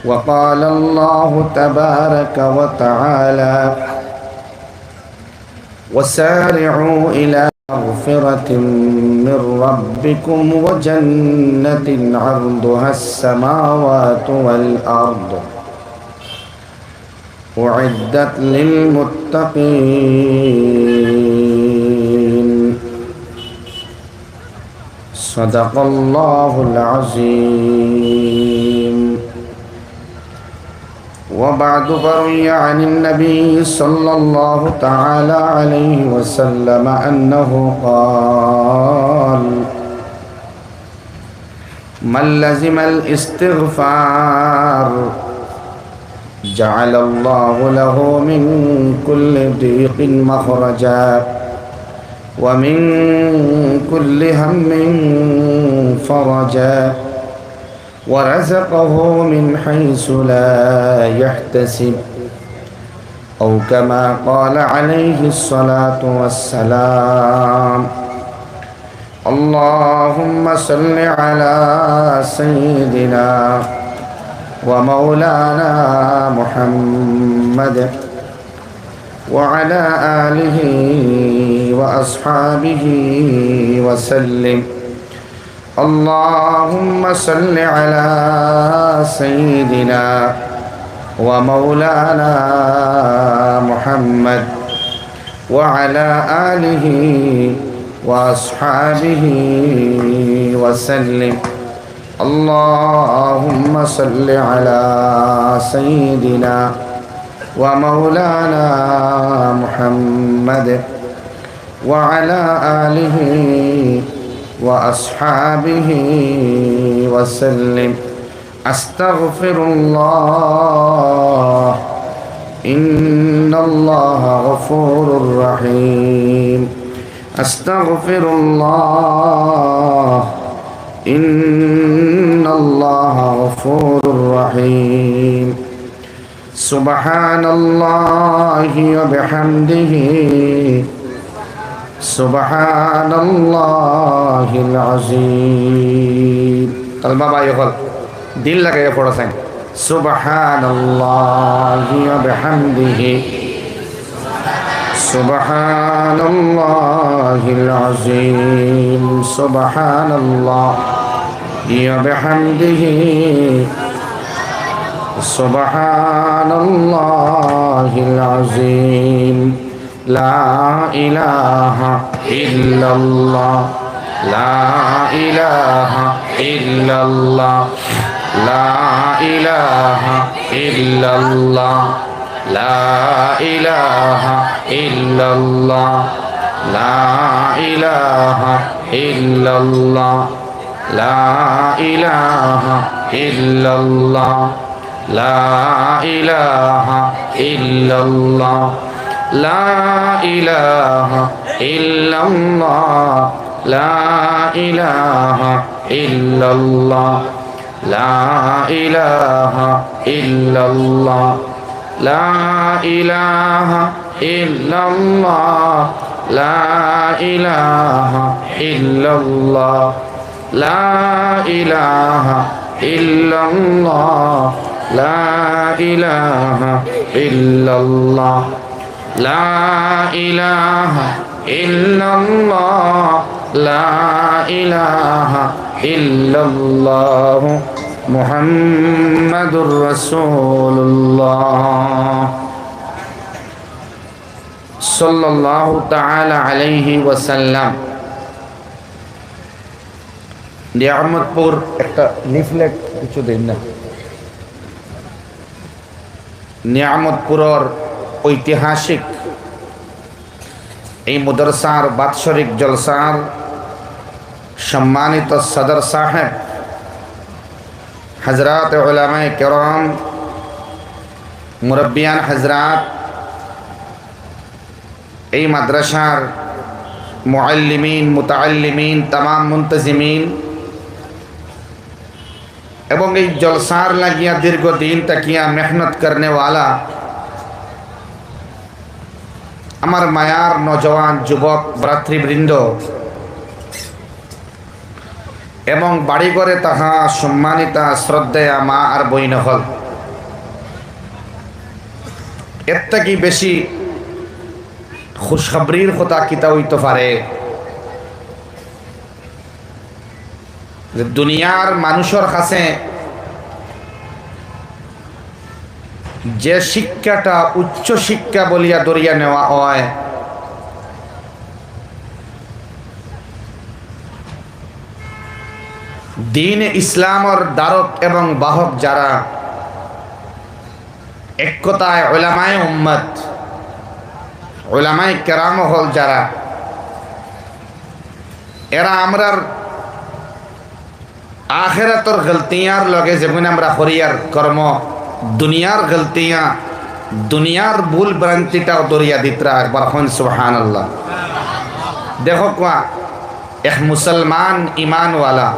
وقال الله تبارك وتعالى وسارعوا إلى مغفرة من ربكم وجنة عرضها السماوات والأرض أعدت للمتقين صدق الله العظيم. وبعد فروي عن النبي صلى الله تعالى عليه وسلم أنه قال من لزم الاستغفار جعل الله له من كل ضيق مخرجا ومن كل هم فرجا ورزقه من حيث لا يحتسب أو كما قال عليه الصلاة والسلام. اللهم صل على سيدنا ومولانا محمد وعلى آله وأصحابه وسلم. اللهم صل على سيدنا ومولانا محمد وعلى آله وأصحابه وسلم. اللهم صل على سيدنا ومولانا محمد وعلى آله وأصحابه وسلم. أستغفر الله إن الله غفور رحيم. أستغفر الله إن الله غفور رحيم. سبحان الله وبحمده سبحان الله العظيم. कलमा भाई होल दिल लगाइए पढ़ो संग सुबहान अल्लाह व बिहम्दिही सुबहान अल्लाहिल अज़ीम सुबहान अल्लाह व बिहम्दिही सुबहान अल्लाहिल अज़ीम. ला इलाहा इल्लल्लाह ला इलाहा इल्लल्लाह ला इलाहा इल्लल्लाह ला इलाहा इल्लल्लाह ला इलाहा इल्लल्लाह ला इलाहा इल्लल्लाह ला इलाहा इल्लल्लाह ला इलाहा इल्लल्लाह ला इलाहा इल्लल्लाह ला इलाहा इल्लल्लाह ला इलाहा इल्लल्लाह ला इलाहा इल्लल्लाह ला इलाहा इल्लल्लाह ला इलाहा इल्लल्लाह ला इलाहा इल्लल्लाह ला इलाहा इल्लल्लाह मुहम्मदुर रसूलुल्लाह सल्लल्लाहु ताला अलैहि वसल्लम। নিয়ামতপুর একটা লিফলেট কিছু দিন না নিয়ামতপুরের ঐতিহাসিক এই মাদ্রাসার বাৎসরিক জলসার সম্মানিত সদর সাহেব হযরত উলামায়ে কেরাম মুরব্বিয়ান হযরত এই মাদ্রাসার মুআল্লিমিন মুতাআল্লিমিন तमाम মুনতাজিমিন এবং এই জলসার লাগিয়া দীর্ঘদিন তাকিয়া মেহনত করনে वाला আমার মায়ার নওজওয়ান যুবক ভ্রাতৃবৃন্দ এবং বাড়ি ঘরে তাহা সম্মানিতা শ্রদ্ধেয়া মা আর বইন হল এর থেকে বেশি খুশখবরির কথা কিতা হইতে পারে যে দুনিয়ার মানুষের কাছে যে শিক্ষাটা উচ্চ শিক্ষা বলিয়া ধরিয়া নেওয়া হয়, দ্বীন ইসলামর দ্বারক এবং বাহক যারা, এক কথায় উলামায়ে উম্মত, উলামায়ে কেরাম হল যারা, এরা আমরার আখিরাতর গলতিয়ার লগে যেমন আমরা হরিয়ার কর্ম, দুনিয়ার গলতিয়া, দুনিয়ার ভুল ভ্রান্তিটাও দরিয়া দিতরা। একবার হন সুবহানাল্লাহ। দেখো কোয়া এক মুসলমান ইমানওয়ালা,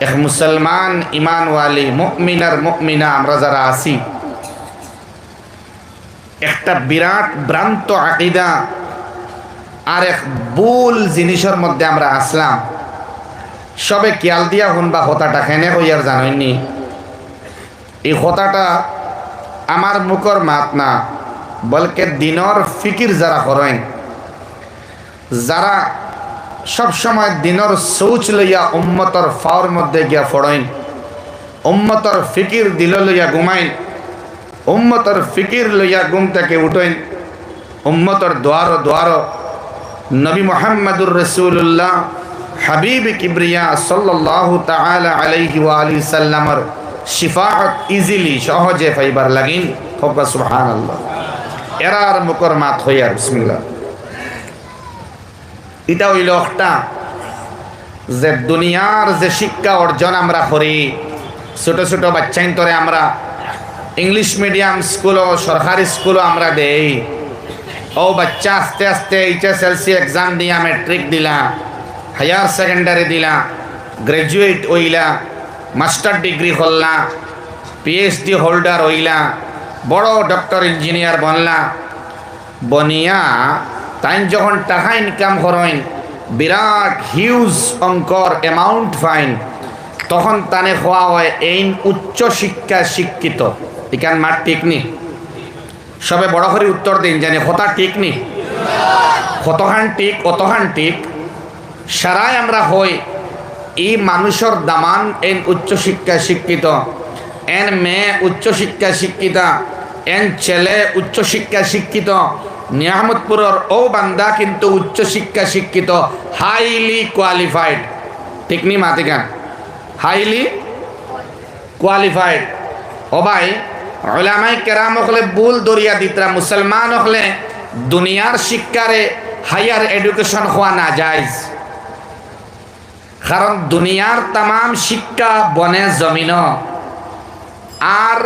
এক মুসলমান ইমানওয়ালি মুমিনার মুমিনা আমরা যারা আছি, একটা বিরাট ভ্রান্ত আকীদা আর এক ভুল জিনিসের মধ্যে আমরা আসলাম। সবে খেয়াল দিয়া শুনবা কথাটা কেনে কইয়ার জানইনি। এই কথাটা আমার মুখর মাত না, বলকে দিনর ফিকির যারা করেন, যারা সব সময় দিনর সোচ লইয়া উম্মতর ফাওর মধ্যে গিয়া ফড়েন, উম্মতর ফিকির দিল লইয়া ঘুমাইন, উম্মতর ফিকির লইয়া ঘুম থেকে উঠেন, উম্মতর দ্বার দ্বার নবী মুহাম্মদুর রাসূলুল্লাহ হাবিব কিবরিয়া সাল্লাল্লাহু তাআলা আলাইহি ওয়া আলিহি সাল্লামর শিফাআত ইজিলি সহজে পাইবার লাগিন। হোক সুবহানাল্লাহ। এরার মুকর মাত হইয়া বিসমিল্লাহ। এটা হইল একটা যে দুনিয়ার যে শিক্ষা অর্জন আমরা করি, ছোট ছোট বাচ্চাইন তরে আমরা ইংলিশ মিডিয়াম স্কুলও সরকারি স্কুলও আমরা দেই। ও বাচ্চা আস্তে আস্তে HSLC এক্সাম দিয়া ম্যাট্রিক দিলা, হায়ার সেকেন্ডারি দিলা, গ্রাজুয়েট হইলা, মাস্টার ডিগ্রি করলা, PhD হোল্ডার হইলা, বড় ডক্টর ইঞ্জিনিয়ার বনলা। বনিয়া তাই যখন টাকা ইনকাম করেন, বিরাট হিউজ অঙ্কর অ্যামাউন্ট ফাইন, তখন তানে হওয়া হয় এই উচ্চ শিক্ষা শিক্ষিত। এখান মার ঠিক নি, সবে বড় করে উত্তর দিন, জানি কথা ঠিক নি, কতখান ঠিক অতখান ঠিক। সারাই আমরা হই এই মানুষের দামান এন উচ্চ শিক্ষা শিক্ষিত, এন মেয়ে উচ্চ শিক্ষা শিক্ষিতা, এন ছেলে উচ্চ শিক্ষা শিক্ষিত। নিয়ামতপুরের ও বান্দা কিন্তু উচ্চ শিক্ষা শিক্ষিত, হাইলি কোয়ালিফাইড। ঠিক নি মাতিকান, হাইলি কোয়ালিফাইড। ও ভাই, উলামায়ে কেরাম হলে ভুল দরিয়া দিতরা, মুসলমান হলে দুনিয়ার শিক্ষারে হায়ার এডুকেশন হওয়া না জায়েজ। কারণ দুনিয়ার তাম শিক্ষা বনে জমিন, আর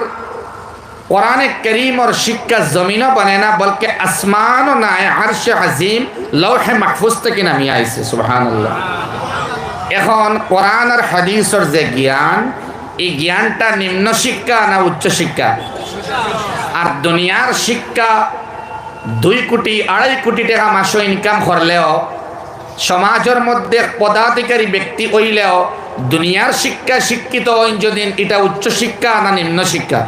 কোরআনে কারীমর শিক্ষা জমিনও বনে না, বলকে আসমানও নাই, আরশে আজিম লৌহে মাহফুজ থেকে নামি আইছে। সুবহানাল্লাহ। এখন কোরআন আর হাদিসের যে জ্ঞান, এই জ্ঞানটা নিম্ন শিক্ষা না উচ্চ শিক্ষা? আর দুনিয়ার শিক্ষা 2 কোটি 2.5 কোটি টাকা মাসে ইনকাম করলেও, সমাজের মধ্যে পদাধিকারী ব্যক্তি হইলেও, দুনিয়ার শিক্ষা শিক্ষিত হইন যদি, এটা উচ্চ শিক্ষা না নিম্ন শিক্ষা?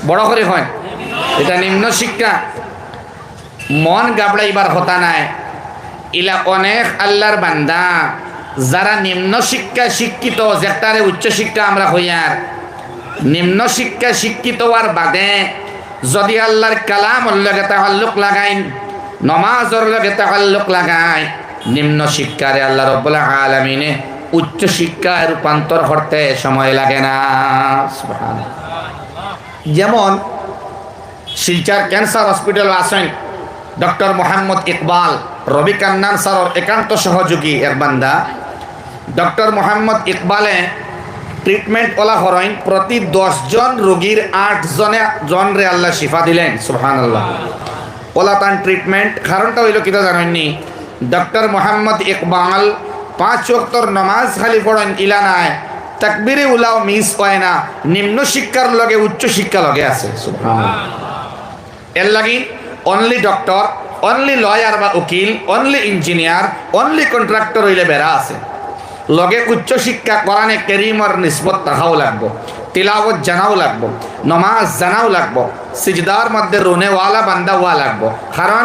বড় করে হয় এটা নিম্ন শিক্ষা। মন গাবড়াইবার হতা নাই। ইলা অনেক আল্লাহর বান্দা যারা নিম্ন শিক্ষা শিক্ষিত, যেটারে উচ্চ শিক্ষা আমরা হইয়ার, নিম্ন শিক্ষা শিক্ষিত হওয়ার বাদে যদি আল্লাহর কালামর লগে তাআল্লুক লাগাইন, নমাজের লগে তাআল্লুক লাগায়, নিম্ন শিক্ষারে আল্লাহ রাব্বুল আলামিনে উচ্চ শিক্ষায় রূপান্তর করতে সময় লাগে না। সুবহানাল্লাহ। যেমন শিলচর ক্যান্সার হসপিটাল আছেন ডক্টর মোহাম্মদ ইকবাল, রবি কান্নান স্যারের একান্ত সহযোগী এক বান্দা। ডক্টর মোহাম্মদ ইকবালে ট্রিটমেন্ট ওলা করেন, প্রতি 10 জন রোগীর 8 জনরে আল্লাহ শিফা দিলেন। সুবহানাল্লাহ। ওলা তান ট্রিটমেন্ট কারণটা হইল কিতা জানেননি? ডক্টর মোহাম্মদ ইকবাল 5 ওয়াক্তর নামাজ খালি পড়েন, ইলা নাই তাকবীরে উলাও মিস হয় না। নিম্ন শিক্ষার লগে উচ্চ শিক্ষা লগে আছে। সুবহানাল্লাহ। এর লাগি অনলি ডক্টর, অনলি লয়ার বা উকিল, অনলি ইঞ্জিনিয়ার, অনলি কন্ট্রাক্টর হইলে বেড়া আছে। লগে উচ্চ শিক্ষা কোরআনে কারীমের নিসবত রাখাও লাগবো। তিলাওয়াত জানাও লাগবো, নমাজ জানাও লাগবো, সিজদার মধ্যে রোনেওয়ালা বান্দা হওয়া লাগবো। কারণ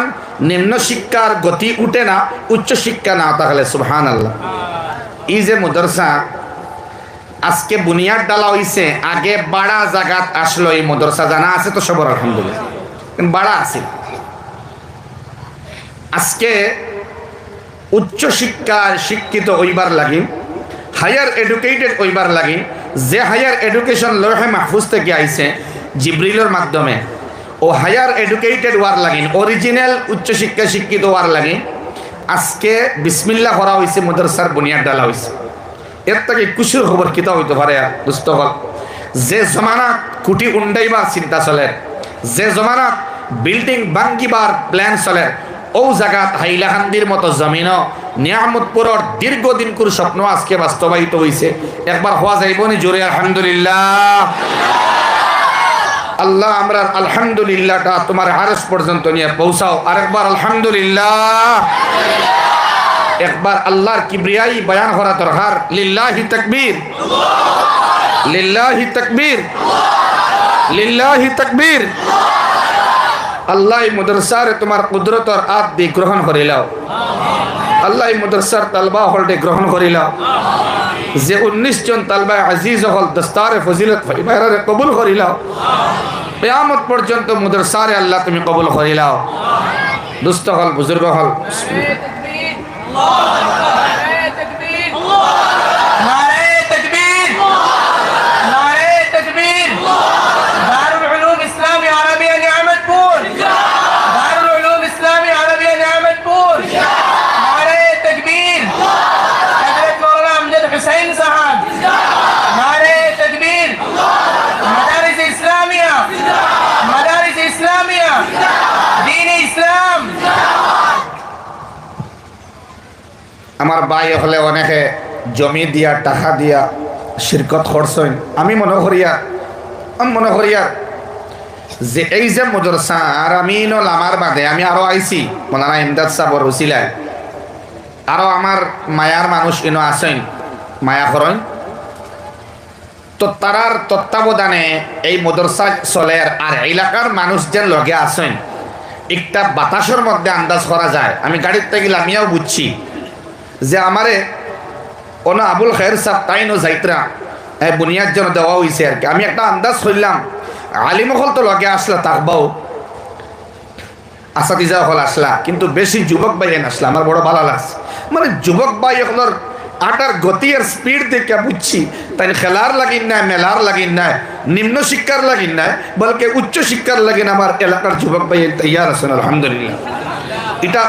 নিম্ন শিক্ষার গতি উঠে না উচ্চ শিক্ষা না তাহলে। সুবহানাল্লাহ। এই যে মাদ্রাসা আজকে বুনিয়াদ ডালা হইছে, আগে বাড়া জাগাত আসলো এই মাদ্রাসা, জানা আছে তো সবার আলহামদুলিল্লাহ, বাড়া আছে। আজকে উচ্চ শিক্ষায় শিক্ষিত হইবার লাগি, হায়ার এডুকেটেড হইবার লাগি, যে হায়ার এডুকেশন লৌহে মাহফুজ থেকে আইছে জিবরিলের মাধ্যমে, ও হায়ার এডুকেটেড হওয়ার লাগিন, অরিজিনাল উচ্চ শিক্ষা শিক্ষিত হওয়ার লাগিন আজকে বিসমিল্লাহ করা হয়েছে, মাদ্রাসার বুনিয়াদ ডালা হয়েছে। এর থেকে খুশির খবর কিতা হইতে পারে দোস্ত হল, যে জমানাত কুটি উন্ডাইবার চিন্তা চলে, যে জমানাত বিল্ডিং ভাঙ্গিবার প্ল্যান চলে, ও জায়গাত হাইলাকান্দির মতো জমিন নিয়ামতপুরের দীর্ঘদিন করে স্বপ্ন আজকে বাস্তবায়িত হয়েছে। একবার হওয়া যাইবনি জোরে আলহামদুলিল্লাহ। আল্লাহ আমরা আলহামদুলিল্লাহটা তোমার আরশ পর্যন্ত নিয়ে পৌঁছাও। আরেকবার আলহামদুলিল্লাহ। একবার আল্লাহর কিবরিয়াই বয়ান করা দরকার। লিল্লাহি তাকবীর, লিল্লাহি তাকবীর, লিল্লাহি তাকবীর। আল্লাহ মাদ্রাসার তোমার কুদরতর আদ দি গ্রহণ করিলাও। আল্লাহ মাদ্রাসার তালবা হলটে গ্রহণ করিলাও। যে 19 জন তালবা আজিজ হল দস্তারে ফজিলত ফাইবারে কবুল করিলাও। কিয়ামত পর্যন্ত মাদ্রাসারে আল্লাহ তুমি কবুল করিলাও। দুস্থ হল বুজুর্গ হল আমার ভাই হলে অনেকে জমি দিয়া টাকা দিয়া শিরকত করছেন। আমি মনে করিয়া যে এই যে মাদ্রাসা আর আমি আমার বাদে আমি আরো আইছি মৌলানা ইমদাদ সাহেবর উসিলায়, আরো আমার মায়ার মানুষ ইনো আছেন, মায়া করেন, তো তারার তত্ত্বাবধানে এই মাদ্রাসা চলের। আর এলাকার মানুষ যে লগে আছেন একটা বাতাসের মধ্যে আন্দাজ করা যায়। আমি গাড়ির থেকে আমিও বুঝছি যে আমারে কোনো আবুল খের সাহ তাইনো যাইত্রা বুনিয়াদ যেন দেওয়া হয়েছে আর কি। আমি একটা আন্দাজ করলাম আলিমহল তো লগে আসলা, তাকবাও আসাদিজা হল আসলা, কিন্তু বেশি যুবক ভাই আসলা। আমার বড় ভালো লাগছে, মানে যুবক ভাই হলর আটার গতি আর স্পিড দেখে বুঝছি তাই খেলার লাগিন নাই, মেলার লাগিন নাই, নিম্ন শিক্ষার লাগিন নাই, বলকে উচ্চ শিক্ষার লাগিন আমার এলাকার যুবক ভাই তৈয়ার আছেন। আলহামদুলিল্লাহ, এটা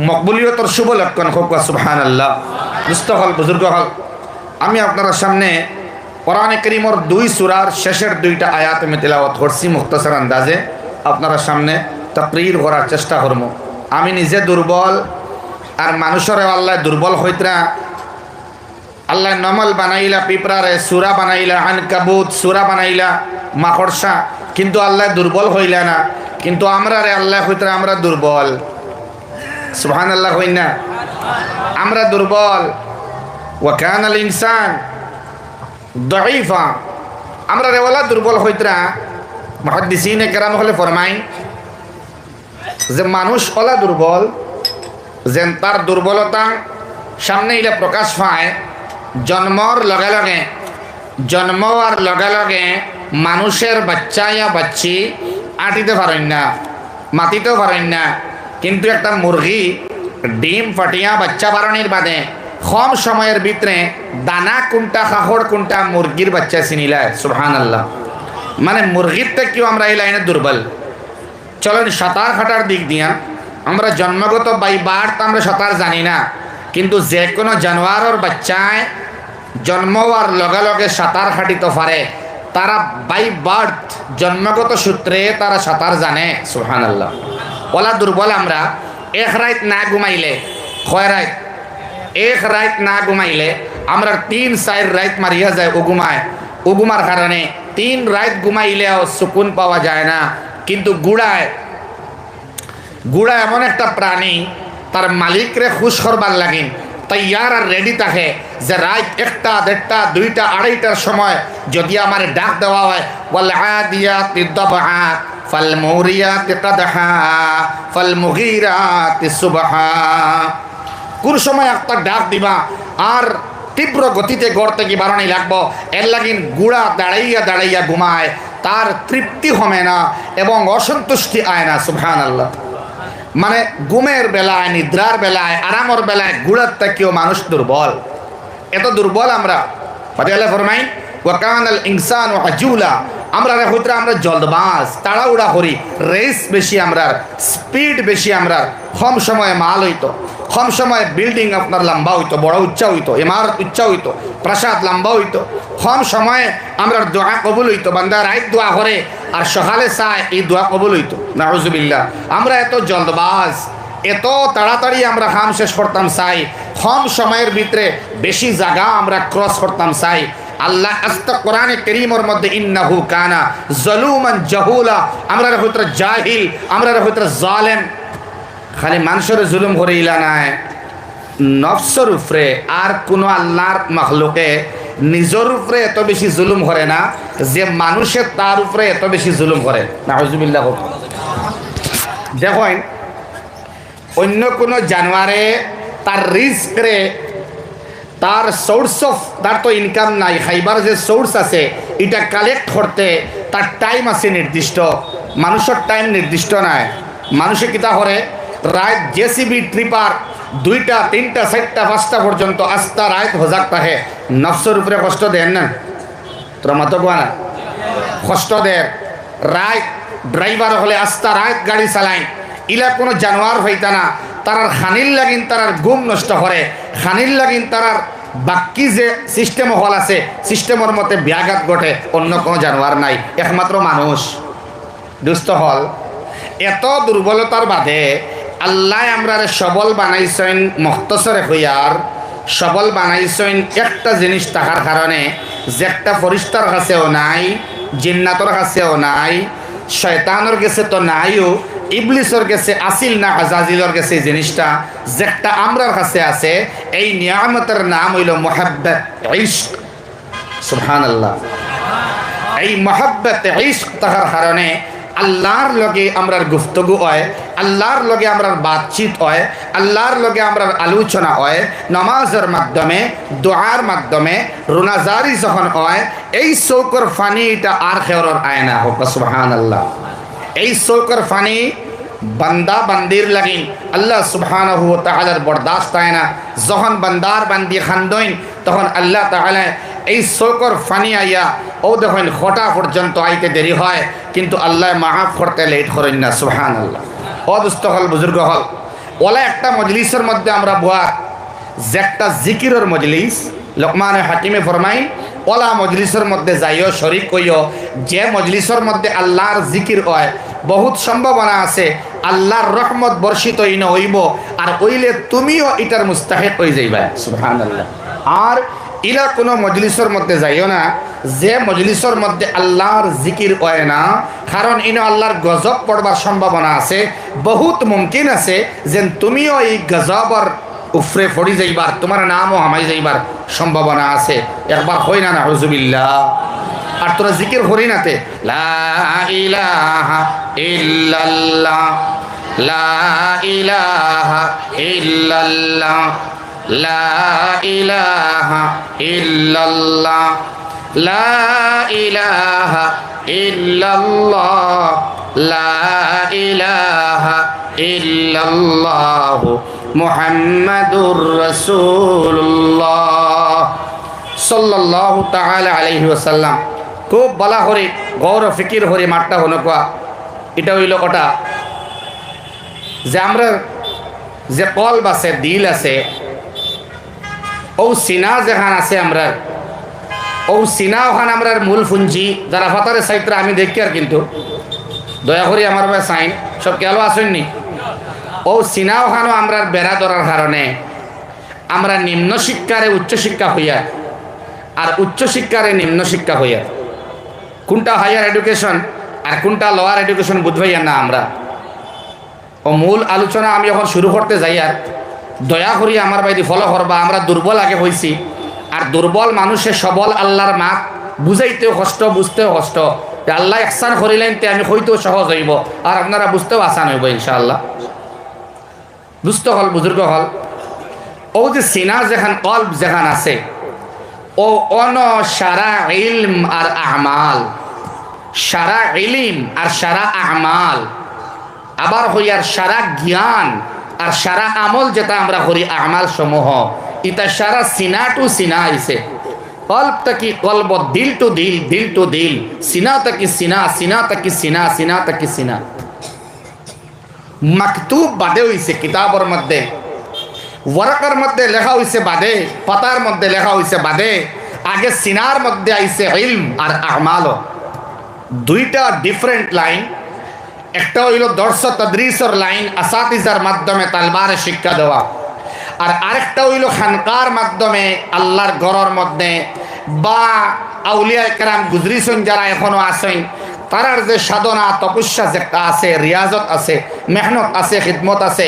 মকবুলিয়তর শুভ লক্ষণ হোক। সুবহানাল্লাহ। দুস্থ হল বুজুর্গ হল, আমি আপনার সামনে কোরআনে কারীমের 2 সূরার শেষের 2টা আয়াত আমি তেলাওয়াত করছি মুখতাসার আন্দাজে। আপনার সামনে তাকরীর করার চেষ্টা করব। আমি নিজে দুর্বল আর মানুষের আল্লাহ দুর্বল হইতরা। আল্লাহ নমল বানাইলা, পিঁপড়ারে সূরা বানাইলা, আনকাবুত সূরা বানাইলা, মাকড়সা, কিন্তু আল্লাহ দুর্বল হইলা না। কিন্তু আমরা রে আল্লাহ হইতরা আমরা দুর্বল। সুবহানাল্লাহ হই না? আমরা দুর্বল। ওয়া কানাল ইনসান দাঈফা, আমরা রেওয়ালা দুর্বল হইতরা। মুহাদ্দিসিনে কেরাম হলে ফরমাই যে মানুষ ওলা দুর্বল, যেন তার দুর্বলতা সামনে ইলে প্রকাশ পায় জন্মর লগে লগে। জন্ম আর লগে লগে মানুষের বাচ্চা ইয়া বাচ্চি আটিতে পারেন না, মাতিতেও পারেন না, কিন্তু একটা মুরগি ডিম ফাটিয়া বাচ্চা বাড়ানির বাদে কম সময়ের ভিতরে দানা কোনটা কাহড় কোনটা মুরগির বাচ্চা চিনিলায়। সুবহানাল্লাহ। মানে মুরগির থেকেও আমরা এই লাইনে দুর্বল। চলেন সাঁতার কাটার দিক দিয়া আমরা জন্মগত বাই বার্থ আমরা সাঁতার জানি না, কিন্তু যে কোনো জানোয়ারের বাচ্চায় জন্ম আর লগে লগে সাঁতার কাটিতে পারে। তারা বাই বার্থ জন্মগত সূত্রে তারা সাঁতার জানে। সুবহানাল্লাহ। ওলা দুর্বল আমরা। এক রাত না ঘুমাইলে, কয় রাত? এক রাত না ঘুমাইলে আমরা 3-4 রাত মারিয়া যায় উগুমার কারণে 3 রাত ঘুমাইলেও সুকুন পাওয়া যায় না। কিন্তু গুড়ায় এমন একটা প্রাণী, তার মালিকরে খুশ করবার লাগিন তৈয়ার আর রেডি থাকে যে রাত 1টা 1:30 2টা 2:30টার সময় যদি আমার ডাক দেওয়া হয় ওয়াল আদিয়াতি দাবহা ফাল মুরিয়াতি কাদহা ফাল মুগীরাতি সুবহা, কোন সময় একটা ডাক দিবা আর তীব্র গতিতে গড়তে কি বারণই লাগবো, এর লাগিন গুড়া দাঁড়াইয়া দাঁড়াইয়া ঘুমায়, তার তৃপ্তি হবে না এবং অসন্তুষ্টি আয় না। সুবহানাল্লাহ। মানে ঘুমের বেলায়, নিদ্রার বেলায়, আরামর বেলায় গুড়ার থেকেও মানুষ দুর্বল। এত দুর্বল আমরা। আল্লাহ ফরমাই ওয়া কানাল ইনসানু আজুলা, আমরা হইতে আমরা জলদবাজ, তাড়াহুড়া করি, রেস বেশি, আমরা স্পিড বেশি, আমরা কম সময়ে মাল হইতো, কম সময়ে বিল্ডিং আপনার লম্বা হইতো, বড় উচ্চা হইতো, ইমারত উচ্চা হইতো, প্রাসাদ লম্বা হইতো, কম সময়ে আমরা দোয়া কবুল হইতো। বান্দা রাত দোয়া করে আর সকালে চায় এই দোয়া কবুল হইতো। নাউজুবিল্লাহ। আমরা এত জলদবাজ, এত তাড়াতাড়ি আমরা কাম শেষ করতাম চাই, কম সময়ের ভিতরে বেশি জায়গা আমরা ক্রস করতাম চাই। আল্লাহ আস্তা কোরআনে কারীমের মধ্যে ইন্নাহু কানা যালুমান জাহুলা, আমরা হইতে জাহিল, আমরা হইতে জালেম। খালি মানুষের জুলুম করে ইলা নাই, নফসের উপরে আর কোনো আল্লাহর মাখলুকে নিজের উপরে এত বেশি জুলুম করে না যে মানুষের তার উপরে এত বেশি জুলুম করে। নাউজুবিল্লাহ। দেখেন অন্য কোনো জানোয়ারে তার রিস্করে, তার সোর্স অফ, তার তো ইনকাম নাই, খাইবার যে সোর্স আছে এটা কালেক্ট করতে তার টাইম আছে নির্দিষ্ট, মানুষের টাইম নির্দিষ্ট নাই। মানুষে কিতা করে রাত জেসিবি ট্রিপার 2টা 3টা 4টা 5টা পর্যন্ত আস্তা রাত হজাক থাকে, নফসের উপরে কষ্ট দেন না? তোরা মতো কোয়া না, কষ্ট দেয়। রাত ড্রাইভার হলে আস্তা রাত গাড়ি চালায়, ইলা কোনো জানোয়ার হইতা না, তারার খানির লাগিন তারার ঘুম নষ্ট করে, খানির লাগিন তারার বাকি যে সিস্টেম হল আছে সিস্টেমের মতে ব্যাঘাত ঘটে, অন্য কোনো জানোয়ার নাই, একমাত্র মানুষ দুস্থ হল। এত দুর্বলতার বাদে আল্লাহ আমরা সবল বানাইছেন, মুখতসরে হইয়ার সবল বানাইছেন একটা জিনিস থাকার কারণে, যে একটা ফরিস্তার কাছেও নাই, জিন্নাতর কাছেও নাই, শয়তানের কাছে তো নাইও, ইবলিসের কাছে আসিল না, আজাজিলের কাছে জিনিসটা যেটা আমরার কাছে আছে। এই নিয়ামতের নাম হইল মুহাব্বত, ইশক। সুবহানাল্লাহ। এই মুহাব্বত ইশক থাকার কারণে আল্লাহর লগে আমরার গুফতগু হয়, আল্লাহর লগে আমরার বাতচিত হয়, আল্লাহর লগে আমরার আলোচনা হয়, নামাজের মাধ্যমে, দোয়ার মাধ্যমে, রোনাজারি যখন হয়, এই চৌকর ফানি এটা আর খেয়রর আয়না হোক। সুবহানাল্লাহ। এই চৌকর ফানি বান্দা বান্দির লাগি আল্লাহ সুবহানাহু ওয়া তাআলার বরদাস্ত হয় না। যখন বান্দার বান্দি খান্দইন তখন আল্লাহ তাআলা এই চৌকর ফানি আইয়া ও দেখেন খটা পর্যন্ত আইতে দেরি হয়, কিন্তু আল্লাহ মাফ করতে লেট করেন না। সুবহানাল্লাহ। ও দুস্থ হল, বুজুর্গ হল, ওলা একটা মজলিসের মধ্যে আমরা বুয়া যে একটা জিকিরের মজলিস, লোকমান হাকিমে ফরমাই ওলা মজলিসের মধ্যে যাইও, শরিক হইও, যে মজলিসের মধ্যে আল্লাহর জিকির হয় বহুত সম্ভাবনা আছে আল্লাহর রহমত বর্ষিত ইন হইব, আর ওইলে তুমিও এটার মুস্তাহিক হয়ে যাইবা। সুবহানাল্লাহ। আর ইলা কোনো মজলিসের মধ্যে যাইও না যে মজলিসের মধ্যে আল্লাহর জিকির হয় না, কারণ ইনো আল্লাহর গজব পড়বার সম্ভাবনা আছে, বহুত মুমকিন আছে যে তুমিও এই গজবর উফরে পড়ি যাইবার, তোমার নামও হামাই যাইবার সম্ভাবনা আছে। একবার হই না, নাউজুবিল্লাহ। আর তোরা জিকির করি নাতে লা ইলাহা ইল্লাল্লাহ, লা ইলাহা ইল্লাল্লাহ, লা ইলাহা ইল্লাল্লাহ, লা ইলাহা ইল্লাল্লাহ, লা ইলাহা ইল্লাল্লাহ মুহাম্মাদুর রাসূলুল্লাহ সাল্লাল্লাহু তাআলা আলাইহি ওয়াসাল্লাম। খুব বলা হরি গৌর ফিকির হরি মাঠটা হলো কোয়া, এটা হইল ওটা যে আমরা যে কলব আছে, দিল আছে, ও সিনা যেখান আছে আমরা, ও সিনা ওখান আমরার মূল পুঞ্জি যারা ফাতারে সাইত্রা আমি দেখি, আর কিন্তু দয়া করি আমার ভাই সাইন সব কেলো আসেননি, ও সিনা ওখানও আমরা বেড়া ধরার কারণে আমরা নিম্ন শিক্ষারে উচ্চশিক্ষা হইয়া, আর উচ্চশিক্ষারে নিম্ন শিক্ষা হইয়া, কোনটা হায়ার এডুকেশন আর কোনটা লোয়ার এডুকেশন বুঝবাইয়া না আমরা। ও মূল আলোচনা আমি যখন শুরু করতে যাই, আর দয়া করি আমার বাইদি ফলো করবা। আমরা দুর্বল আগে হয়েছি, আর দুর্বল মানুষে সবল আল্লাহর মাত বুঝাইতেও কষ্ট, বুঝতেও কষ্ট। আল্লাহ ইহসান করিলেন তে আমি হইতেও সহজ হইব, আর আপনারা বুঝতেও আসান হইব ইনশাআল্লাহ। দুস্থ হল, বুজুর্গ হল, ও যে সিনা যেখান কলব যেখান আছে, ও অন সারা ইলম আর আমাল, সারা ইলিম আর সারা আমাল, আবার হইয়ার সারা জ্ঞান আর সারা আমল যেটা আমরা করি আমাল সমূহ, ইটা সারা সিনা টু সিনা আইছে। কলব তাকি কলব, দিল টু দিল, দিল টু দিল, সিনা তাকি সিনা, সিনা তাকি সিনা, সিনা তাকি সিনা। মাকতুব বাদে হইছে কিতাবের মধ্যে, ওয়ারাকার মধ্যে লেখা হইছে বাদে, পাতার মধ্যে লেখা হইছে বাদে, আগে সিনার মধ্যে আইছে ইলম আর আমাল। দুইটা ডিফারেন্ট লাইন। একটা হইল দর্শ তদরিসর লাইন, আসাতিজার মাধ্যমে তালবারে শিক্ষা দেওয়া, আর আরেকটা হইল খানকার মাধ্যমে আল্লাহর ঘরের মধ্যে বা আউলিয়া কেরাম গুজরিছেন যারা এখনো আছেন, তারার যে সাধনা তপস্যা যে আছে, রিয়াজত আছে, মেহনত আছে, খিদমত আছে,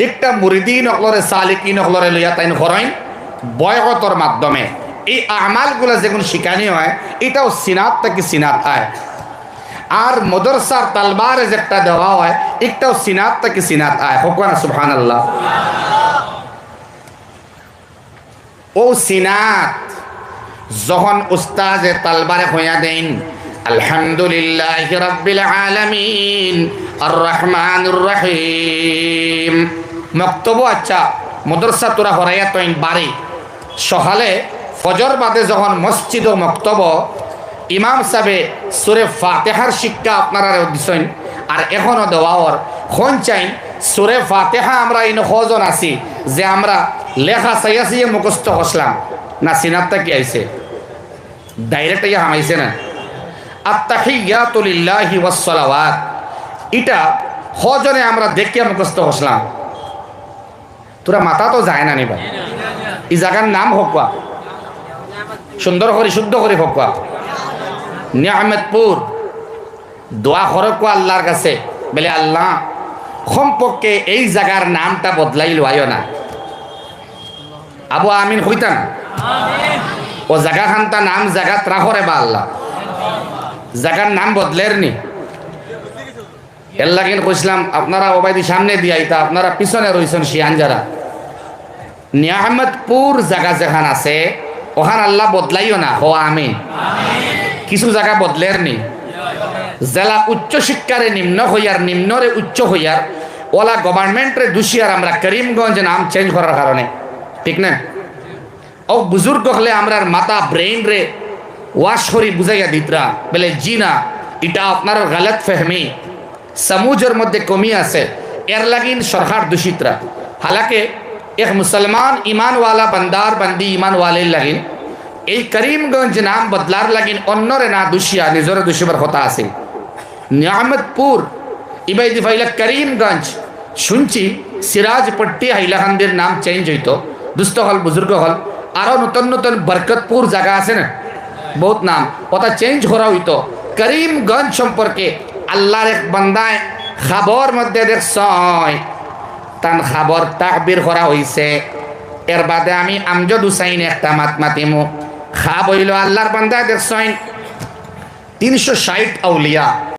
একটা মুরিদিন অকলরে সালিকিন অকলরে লইয়া তাইন করেন বয়গতর মাধ্যমে। এই আমালগুলো যেগুলো শিখানি হয়, এটাও সিনাত থেকে সিনাত হয়। আর মদরসার তালবারে যেটা দেওয়া হয়, একটাও সিনাত থেকে সিনাত আয়। হোকানা সুবহানাল্লাহ। ও সিনাত যখন উস্তাজে তালবারে হইয়া দেন, আলহামদুলিল্লাহ রাব্বিল আলামিন আর রহমানুর রহিম, মক্তব আচ্ছা মদরসা তোরা হরাইয়া তৈন বাড়ি সকালে ফজর বাদে যখন মসজিদ ও মক্তব ইমাম সাহেবে সুরে ফাতেহার শিক্ষা আপনারা দিছেন, আর এখনো দেওয়ার খন চাই সুরে ফাতেহা আমরা এই নজন আছি যে আমরা লেখা চাইয়াছি মুখস্থ হসলাম না, সিনাতটা কি আইছে ডাইরেক্ট ইয়া হামাইছে না। আত্তাহিয়াতু লিল্লাহি ওয়াস সালাওয়াত, এটা হজনে আমরা দেখিয়া মুখস্থ হসলাম। তোরা মাথা তো যায় না নিবা, এই জায়গার নাম হকুয়া সুন্দর করে শুদ্ধ করে হকুয়া নিয়ামতপুর। দোয়া করকো আল্লাহর কাছে, বলে আল্লাহ সম্পর্কে এই জায়গার নামটা বদলাই লয় না। আবু আমিন হইতাম ও জায়গা খানটা নাম জায়গাত রাখরে বা আল্লাহ জায়গার নাম বদলের নি। এর লাগিন কইসলাম আপনারা ওবাইদি সামনে দিয়াই তা আপনারা পিছনে রইছেন শিয়ান যারা। নিয়ামতপুর জায়গা যেখান আছে ওখান আল্লাহ বদলাইও না, ও আমিন। কিছু জায়গা বদলের নি, জেলা উচ্চ শিক্ষারে নিম্ন হইয়ার, নিম্নরে উচ্চ হইয়ার, ওলা গভর্নমেন্টরে দুষিয়ার আমরা করিমগঞ্জ নাম চেঞ্জ করার কারণে, ঠিক না? ও বুজুর্গ হলে আমরা মাথা ব্রেইন রে ওয়াশ করি বুঝাইয়া দিতরা, বলে জি না, এটা আপনার গলত ফেহমি, সমুজের মধ্যে কমি আছে, এর লাগিন সরকার দূষিতরা। হালাকে এক মুসলমান ইমানওয়ালা বন্দার বন্দি ইমানওয়ালে লাগিন এই করিমগঞ্জ নাম বদলার লাগিন অন্যরে না দুষিয়া নিজের দুষিবার কথা আছে। নিয়ামতপুর ইবাইদি ফাইলা করিমগঞ্জ শুনছি সিরাজপট্টি হাইলাকান্দির নাম চেঞ্জ হইতো, দুস্থ হল বুজুর্গ হল, আরো নতুন নতুন বরকতপুর জায়গা আছে না বহুত নাম, ওটা চেঞ্জ করা হইতো। করিমগঞ্জ সম্পর্কে আল্লাহর এক বান্দায় খাবর মধ্যে দেখছয় তান খাবর তাকবির করা হইছে। এর বাদে আমি আমজদ হুসাইন একটা মাত মাতিমু, খাব হইল আল্লাহর বান্দায় দেখছয় 360 আউলিয়া